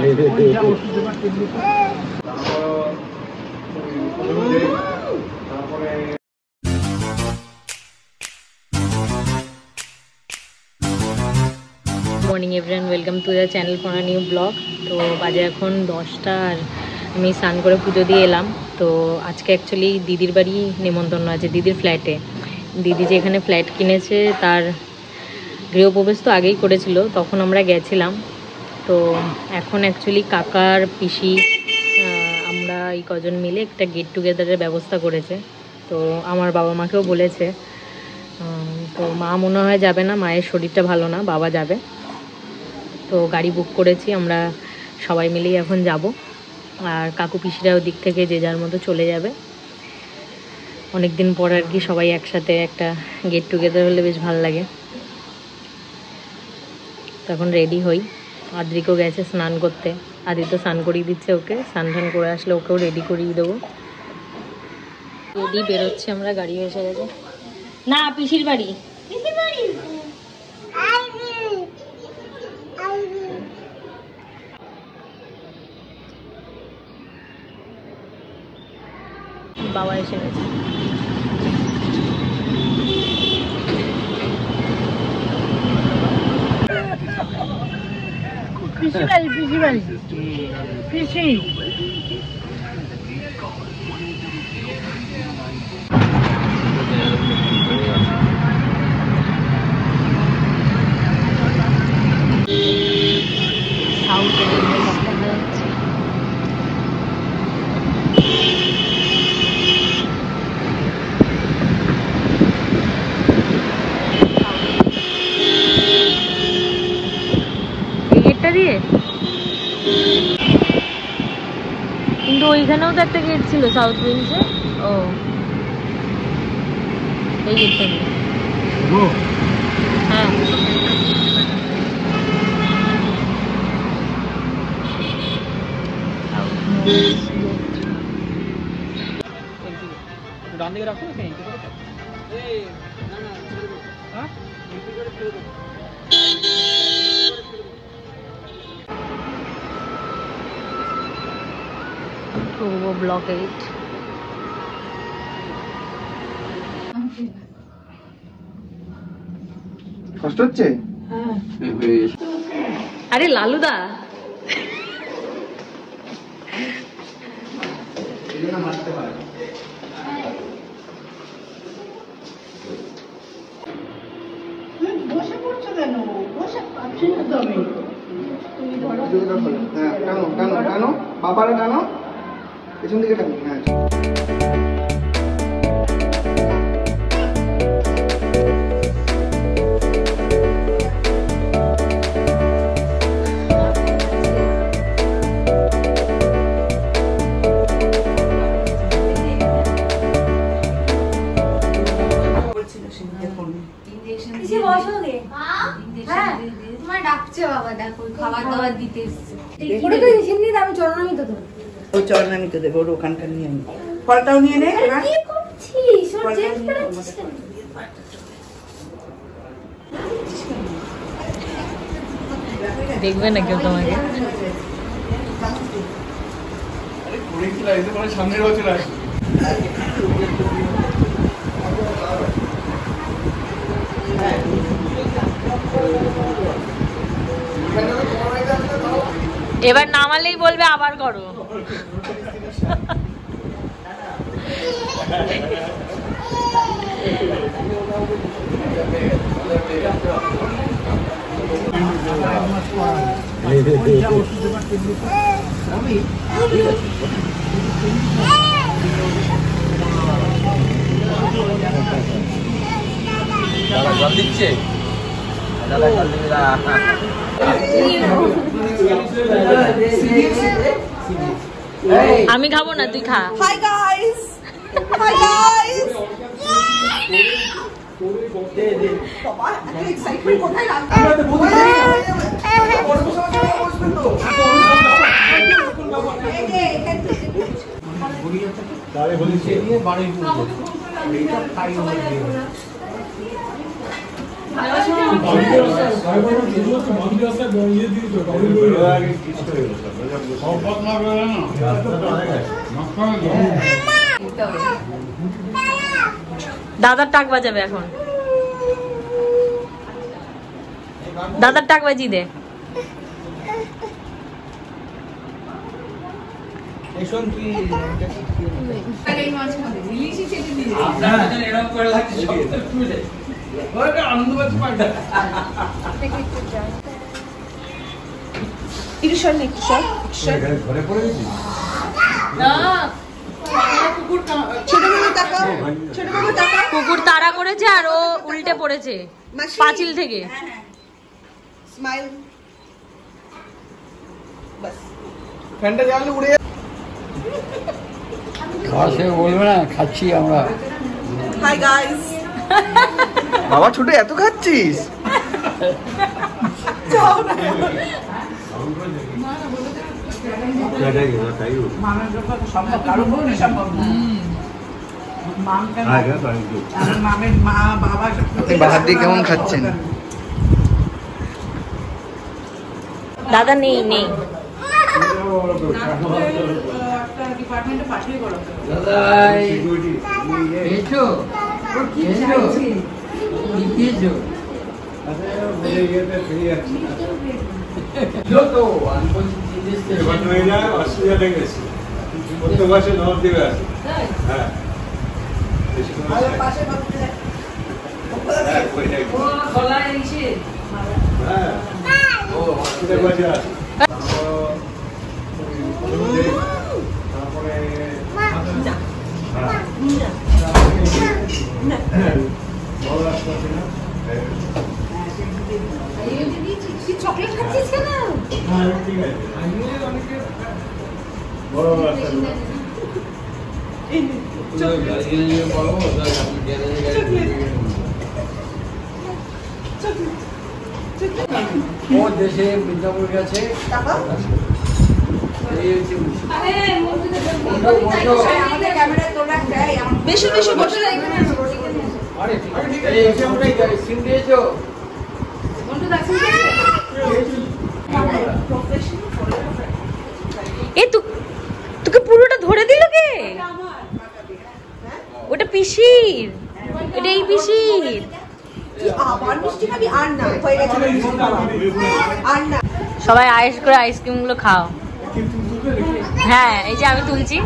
Morning everyone, welcome to the channel for a new blog. তো বাজে এখন 10টা আর আমি স্নান করে পুজো দিয়ে এলাম। তো আজকে অ্যাকচুয়ালি দিদির বাড়ি নেমন্তন্ন আছে, দিদির ফ্ল্যাটে। দিদি যে এখানে ফ্ল্যাট কিনেছে তার গৃহপ্রবেশ তো আগেই করেছিল, তখন আমরা গেছিলাম। তো এখন অ্যাকচুয়ালি কাকার পিসি আমরা এই কজন মিলে একটা গেট টুগেদারের ব্যবস্থা করেছে। তো আমার বাবা মাকেও বলেছে। তো মা মনে হয় যাবে না, মায়ের শরীরটা ভালো না, বাবা যাবে। তো গাড়ি বুক করেছি, আমরা সবাই মিলেই এখন যাব। আর কাকু পিসিরা ওদিক থেকে যে যার মতো চলে যাবে। অনেক দিন পর আর কি সবাই একসাথে একটা গেট টুগেদার হলে বেশ ভালো লাগে। তখন রেডি হই। আদ্রিকও গেছে স্নান করতে, আদি তো স্নান করিয়ে দিচ্ছে ওকে। স্নান টান করে আসলে ওকেও রেডি করিয়ে দেবো। রেডি বেরোচ্ছি আমরা, গাড়ি এসে গেছে। না, পিসির বাড়ি। বাবা এসে গেছে। পিসি বাড়ি, পিসি বাড়ি, পিসি। দিয়ে কিন্তু ওইখানেও তো একটা গেট ছিল সাউথ উইন্ডসে। ও এই গেটটা দিয়ে, হ্যাঁ। ডান দিকে রাখো। ব্লক 8। কষ্ট হচ্ছে? আরে লালুদা, বসে পড়ছো কেন? বসে পাচ্ছি না তো আমি। টানো টানো টানো, বাবারে টানো, পেছন দিকে টানো। হ্যাঁ, চরণামিতে দেবো, ওর ওখানটা নিয়ে আমি ফলটাও নিয়ে নে। দেখবে না কেউ তোমাকে। সামনের বছর আসবে। এবার নামালেই বলবে আবার করো। জল দিচ্ছে, আমি খাবো না, তুই খা। Hi guys, hi guys. বাবা এত এক্সাইটমেন্ট কোথায় লাগবে? তাহলে বলেছি নিয়ে বাড়ি এইটা তাই হবে। দাদার টাক বাজাবে এখন, দাদার টাক বাজি দে। কুকুর তাড়া করেছে আর ও উল্টে পড়েছে পাঁচিল থেকে। স্মাইল বাস ফ্যানটা জ্বাললে উড়ে খাওয়া সে বলবে না খাচ্ছি আমরা। হাই গাইস বাবা ছোট এত খাচ্ছিস? বাহার দিয়ে কেমন খাচ্ছেন? দাদা নেই নেই চকলেট খাচ্ছিস কেন? ও দেশে মির্জাপুর গেছে। বেশি বেশি বসে সিম দিয়েছো? এ তোকে পুরোটা ধরে দিল কে? ওটা পিসির, এটা এই পিসির। আবার মিষ্টি খাবি? আর না, হয়ে গেছে আর না। সবাই আয়েস করে আইসক্রিম গুলো খাও। হ্যাঁ এই যে আমি তুলছি।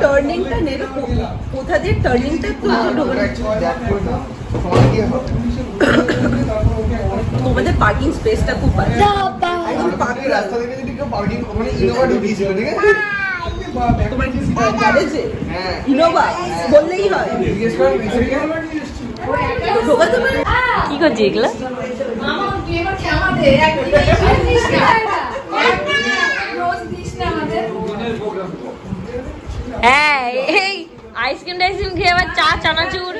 টার্নিংটা নেবে কোথা দিয়ে? টার্নিংটা একটু তোমাদের পার্কিং স্পেসটা খুব ভালো। রাস্তা থেকে যদি কেউ পার্কিং ওখানে ইনোভা ঢুকিয়েছিল, ঠিক আছে? তোমার কি গ্যারেজে ইনোভা বললেই হয়, জিজ্ঞেস করেন ঢোকাতে পারে। কি করছি এগুলো? হ্যাঁ এই আইসক্রিম টাইসক্রিম খেয়ে আবার চা চানাচুর।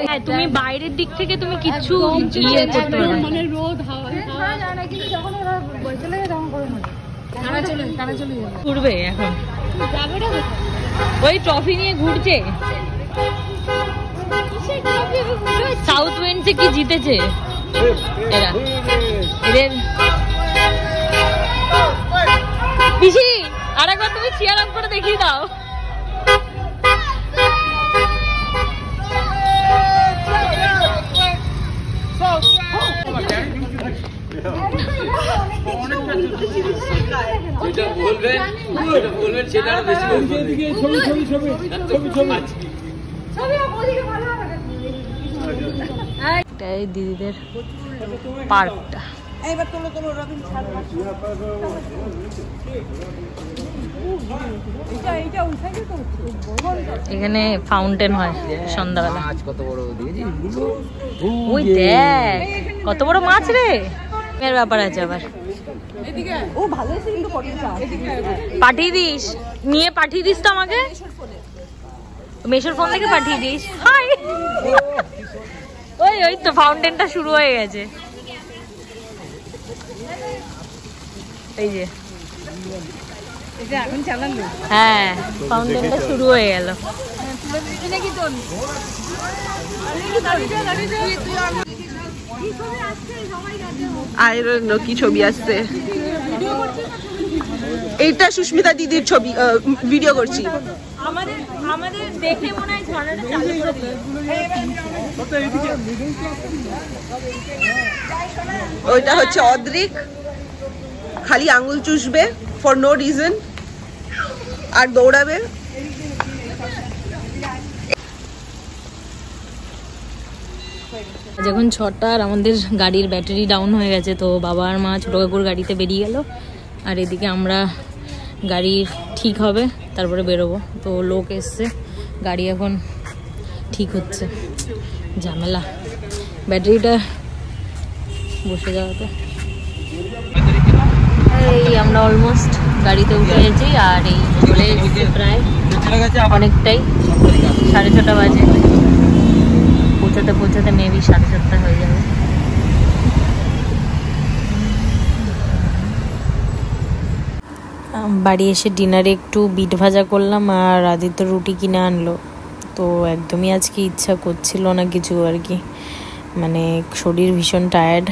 হ্যাঁ তুমি বাইরের দিক থেকে তুমি কিচ্ছু ইয়ে করতে পারো না। ঘুরবে এখন, ওই ট্রফি নিয়ে ঘুরছে। সাউথ উইন্ডসে কি জিতেছে এরা, এদের পিসি আরেকবার তুমি চেয়ার আপ করে দেখিয়ে দাও। দিদিদের পার্কটা এখানে ফাউন্টেন হয় সন্ধ্যাবেলা। ওই দেখ কত বড় মাছ রে, এর ব্যাপার আছে আবার। ও ভালো আছে কিন্তু পাঠিয়ে দিস, নিয়ে পাঠিয়ে দিস তো আমাকে। মেশোর ফোন থেকে পাঠিয়ে দিস। হাই, ওই তো ফাউন্টেনটা শুরু হয়ে গেছে। এই যে এখন চালানো, হ্যাঁ ফাউন্টেনটা শুরু হয়ে গেল। আর কি ছবি আসছে? এইটা সুস্মিতা দিদির ছবি, ভিডিও করছি। আমাদের দেখে মনে হয় ঝর্ণাটা চালু করে দিল। ওইটা হচ্ছে অদ্রিক, খালি আঙ্গুল চুষবে ফর নো রিজন আর দৌড়াবে। যখন 6টা আর আমাদের গাড়ির ব্যাটারি ডাউন হয়ে গেছে, তো বাবা আর মা ছোটো কাকুর গাড়িতে বেরিয়ে গেল, আর এদিকে আমরা গাড়ি ঠিক হবে তারপরে বেরোবো। তো লোক এসছে, গাড়ি এখন ঠিক হচ্ছে, ঝামেলা ব্যাটারিটা বসে যাওয়াতে। এই আমরা অলমোস্ট গাড়িতে উঠে গেছি, আর এই চলে এসেছি প্রায় অনেকটাই, 6:30 বাজে। পৌঁছাতে মেবি 7:30 হয়ে যাবে। বাড়ি এসে ডিনারে একটু বিট ভাজা করলাম, আর আদিত্য রুটি কিনে আনলো। তো একদমই আজকে ইচ্ছা করছিল না কিছু আর কি, মানে শরীর ভীষণ টায়ার্ড।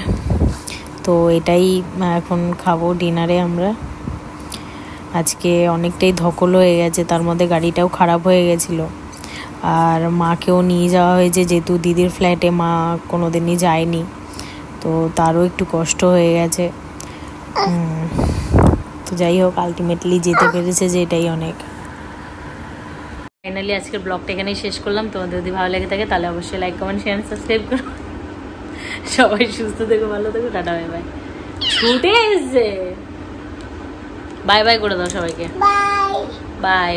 তো এটাই এখন খাবো ডিনারে আমরা। আজকে অনেকটাই ধকল হয়ে গেছে, তার মধ্যে গাড়িটাও খারাপ হয়ে গেছিলো। আর মাকেও নিয়ে যাওয়া হয়েছে, যেহেতু দিদির ফ্ল্যাটে মা কোনো দিনই যায়নি, তো তারও একটু কষ্ট হয়ে গেছে। তো যাই হোক, আলটিমেটলি যেতে পেরেছে, যে এটাই অনেক। ফাইনালি আজকের ব্লগটা এখানেই শেষ করলাম। তোমাদের যদি ভালো লেগে থাকে তাহলে অবশ্যই লাইক, কমেন্ট, শেয়ার, সাবস্ক্রাইব করো। সবাই সুস্থ থেকো, ভালো থেকো, টাটা, বাই বাই। ছুটে এসছে, বাই বাই করে দাও সবাইকে, বাই বাই।